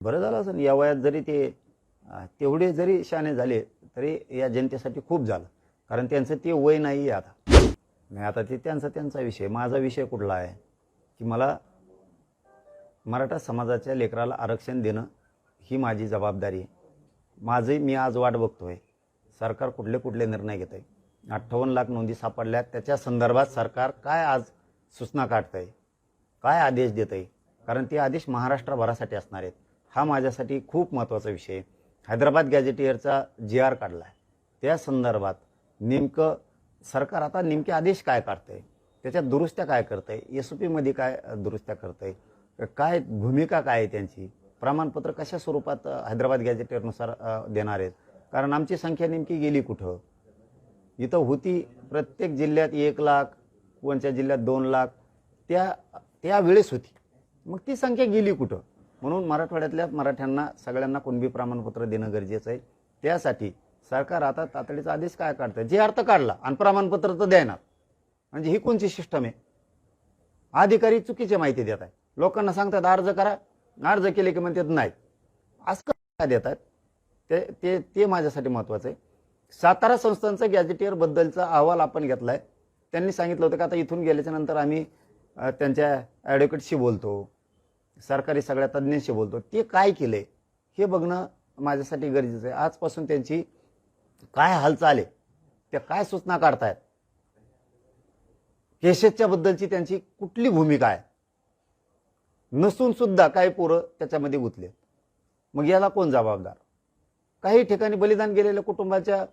बरं झालं असं या वयात जरी ते तेवढे जरी शहाणे झाले तरी या जनतेसाठी खूप झालं. कारण त्यांचं ते वय नाही आहे आता. नाही आता ते त्यांचा विषय. माझा विषय कुठला आहे की मला मराठा समाजाच्या लेकराला आरक्षण देणं ही माझी जबाबदारी आहे. मी आज वाट बघतोय सरकार कुठले निर्णय घेत आहे. 58 लाख नोंदी सापडल्यात, त्याच्या संदर्भात सरकार काय आज सूचना काढत आहे, काय आदेश देत आहे. कारण ते आदेश महाराष्ट्रभरासाठी असणार आहेत. हा माझ्यासाठी खूप महत्त्वाचा विषय आहे. हैदराबाद गॅजेटियरचा GR काढला आहे, त्या संदर्भात नेमकं सरकार आता नेमके आदेश काय काढतंय, त्याच्यात दुरुस्त्या काय करतंय, SOP मध्ये काय दुरुस्त्या करतंय, काय भूमिका काय आहे त्यांची, प्रमाणपत्र कशा स्वरूपात हैदराबाद गॅजेटियरनुसार देणार आहेत. कारण आमची संख्या नेमकी गेली कुठं. इथं होती प्रत्येक जिल्ह्यात 1 लाख, कोणत्या जिल्ह्यात 2 लाख, त्या वेळेस होती. मग ती संख्या गेली कुठं. म्हणून मराठवाड्यातल्या मराठ्यांना सगळ्यांना कुणबी प्रमाणपत्र देणं गरजेचं आहे. त्यासाठी सरकार आता तातडीचा आदेश काय काढतं, जे अर्थ काढला आणि प्रमाणपत्र तर देणार. म्हणजे ही कोणची सिस्टम आहे. अधिकारी चुकीची माहिती देत आहे. लोकांना सांगतात अर्ज करा, अर्ज केले की म्हणतात नाही. असं काय देतात ते माझ्यासाठी महत्त्वाचं आहे. सातारा संस्थांचा गॅजेटियर बद्दलचा अहवाल आपण घेतलाय. त्यांनी सांगितलं होतं की आता इथून गेल्याच्या नंतर आम्ही त्यांच्या ॲडव्होकेटशी बोलतो, सरकारी सगळ्या तज्ज्ञांशी बोलतो. ते काय केलंय हे बघणं माझ्यासाठी गरजेचं आहे. आजपासून त्यांची काय हालचाल आहे, त्या काय सूचना काढतायत, केसेसच्या बद्दलची त्यांची कुठली भूमिका आहे, नसून सुद्धा काही पोरं त्याच्यामध्ये गुंतले. मग याला कोण जबाबदार. काही ठिकाणी बलिदान गेलेल्या कुटुंबाच्या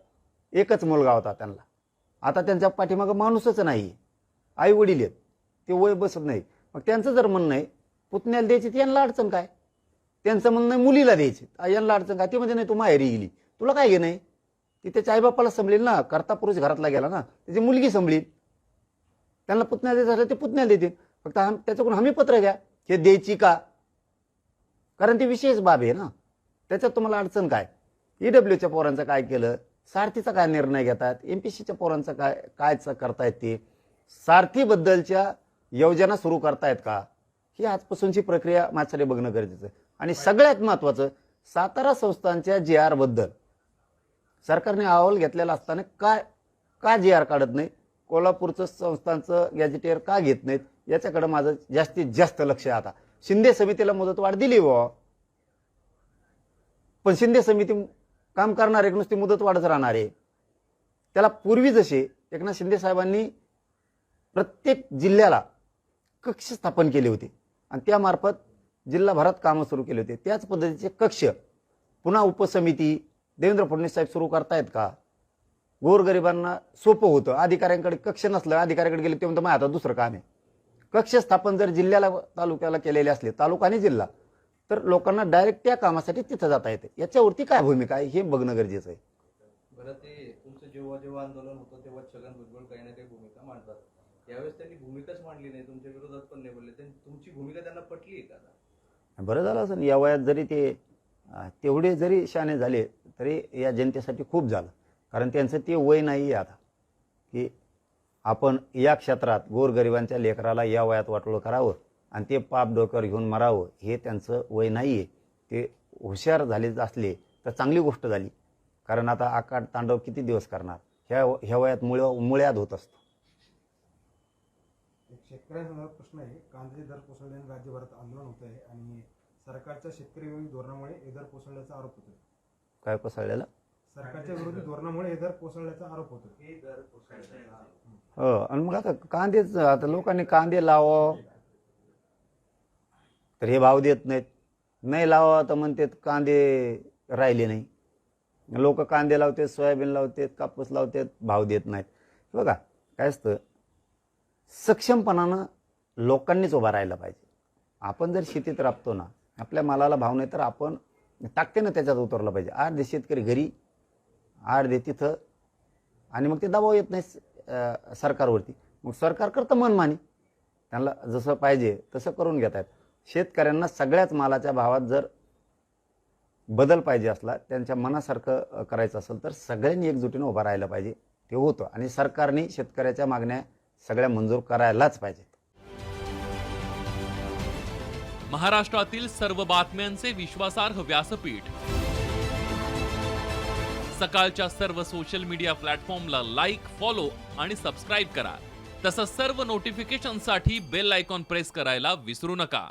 एकच मुलगा होता त्यांना, आता त्यांच्या पाठीमागं माणूसच नाही, आई वडील आहेत, ते वय बसत नाही. मग त्यांचं जर म्हणणं आहे पुतण्याला द्यायची, यांना अडचण काय. त्यांचं म्हणणं आहे मुलीला द्यायची, यांना अडचण काय. ती म्हणजे नाही तू माहेरी गेली, तुला काय घे नाही. ती त्याच्या आईबापाला संभळील ना, करता पुरुष घरातला गेला ना, त्याची मुलगी संभळील. त्यांना पुतण्या द्यायचं झालं ते पुतण्याला देतील. फक्त त्याच्याकडून हमी पत्र घ्या, हे द्यायची का. कारण ती विशेष बाब आहे ना, त्याच्यात तुम्हाला अडचण काय. EWच्या पोरांचं काय केलं, सारथीचा काय निर्णय घेतात, MPSCच्या पोरांचं काय करतायत, ते सारथीबद्दलच्या योजना सुरू करतायत का, ही आजपासूनची प्रक्रिया माझ्यासाठी बघणं गरजेचं आहे. आणि सगळ्यात महत्त्वाचं, सातारा संस्थांच्या GR बद्दल सरकारने अहवाल घेतलेला असताना का GR काढत नाही, कोल्हापूरचं संस्थांचं गॅजेटियर का घेत नाहीत, याच्याकडे माझं जास्तीत जास्त लक्ष आहे. आता शिंदे समितीला मुदतवाढ दिली पण शिंदे समिती काम करणार आहे, नुसती मुदतवाढच राहणार आहे. त्याला पूर्वी जसे एकनाथ शिंदे साहेबांनी प्रत्येक जिल्ह्याला कक्ष स्थापन केले होते आणि त्यामार्फत जिल्हाभरात कामं सुरू केले होते, त्याच पद्धतीचे कक्ष पुन्हा उपसमिती देवेंद्र फडणवीस साहेब सुरू करतायत का. गोरगरिबांना सोपं होतं. अधिकाऱ्यांकडे कक्ष नसलं, अधिकाऱ्याकडे गेले ते म्हणतं मग आता दुसरं काम आहे. कक्ष स्थापन जर जिल्ह्याला तालुक्याला केलेले असले, तालुका आणि जिल्हा, तर लोकांना डायरेक्ट त्या कामासाठी तिथं जाता येते. याच्यावरती काय भूमिका आहे हे बघणं गरजेचं आहे. बरं, ते तुमचं जेव्हा आंदोलन होतं तेव्हा छगन भुजबळ काही ना काही भूमिका मांडतात. यावेळेस त्यांनी भूमिकाच मांडली नाही, तुमच्या विरोधात पण नाही बोलले. तुमची भूमिका त्यांना पटली आहे का. बरं झालं असं या वयात जरी ते तेवढे जरी शहाणे झाले तरी या जनतेसाठी खूप झालं. कारण त्यांचं ते वय नाही आहे आता की आपण या क्षेत्रात गोरगरिबांच्या लेकराला या वयात वाटोळं करावं आणि ते पाप डोक्यावर घेऊन मरावं. हे त्यांचं वय नाही आहे. ते हुशार झाले असले तर चांगली गोष्ट झाली. कारण आता आकाट तांडव किती दिवस करणार, ह्या वयात मुळ्यात होत असतो. शेतकऱ्यांसंदर्भात प्रश्न आहे. कांद्याचे दर कोसळल्याने राज्यभरात आंदोलन होत आहे आणि सरकारच्या शेतकरी विरोधी धोरणामुळे हे दर कोसळल्याचा आरोप होतो. काय कोसळलेलं. सरकारच्या विरोधी धोरणामुळे हे दर कोसळल्याचा आरोप होतो. हो, आणि मग आता लोकांनी कांदे लावा तर हे भाव देत नाहीत, नाही लावा तर म्हणतात कांदे राहिले नाही. लोक कांदे लावतात, सोयाबीन लावतात, कापूस लावतात, भाव देत नाहीत. बघा काय असतं, सक्षमपणानं लोकांनीच उभा राहायला पाहिजे. आपण जर शेतीत राबतो ना, आपल्या मालाला भाव नाही तर आपण ताकदीनं त्याच्यात उतरलं पाहिजे. अर्धे शेतकरी घरी, अर्धे तिथं, आणि मग ते दबाव येत नाही सरकारवरती. मग सरकार करतं मनमानी, त्यांना जसं पाहिजे तसं करून घेत आहेत. शेतकऱ्यांना सगळ्याच मालाच्या भावात जर बदल पाहिजे असला, त्यांच्या मनासारखं करायचं असेल तर सगळ्यांनी एकजुटीनं उभं राहायला पाहिजे. ते होतं आणि सरकारने शेतकऱ्याच्या मागण्या सगळ्या मंजूर करायलाच पाहिजेत. महाराष्ट्रातील सर्व बातम्यांचे विश्वासार्ह व्यासपीठ. सकाळच्या सर्व सोशल मीडिया प्लॅटफॉर्मला लाईक, फॉलो आणि सबस्क्राईब करा. तसंच सर्व नोटिफिकेशनसाठी बेल आयकॉन प्रेस करायला विसरू नका.